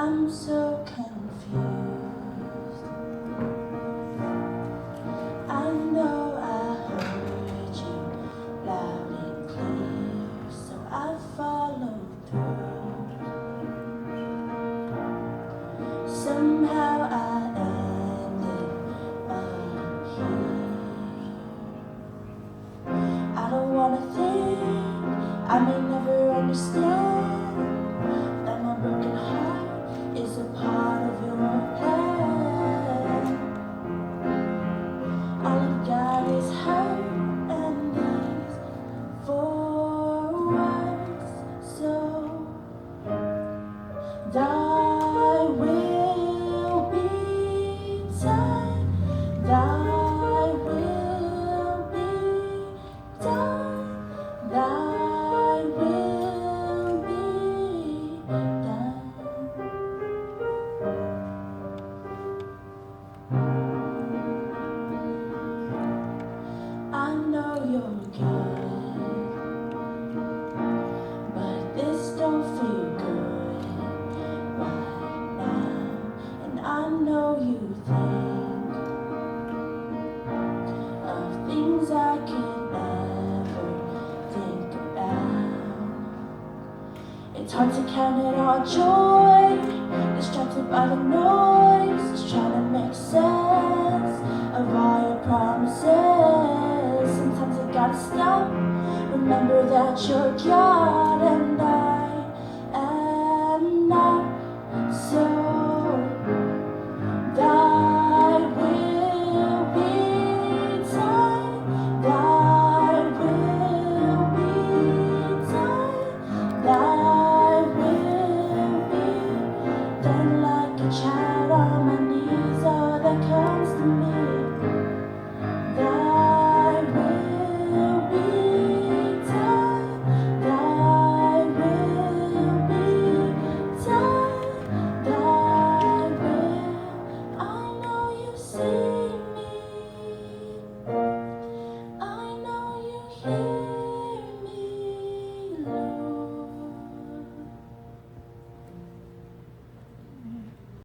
I'm so confused. I know I heard you loud and clear, so I followed through. Somehow I ended up here. I don't wanna think, I may never understand that my broken heart is a part of your plan. All I've got is hurt and these 4 words. So thy will be done, thy will be done, thy will be done. I know you're good, but this don't feel good right now. And I know you think of things I could never think about. It's hard to count it all joy, distracted by the noise, just trying to make sense of all your promises. Sometimes I gotta stop, remember that you're young.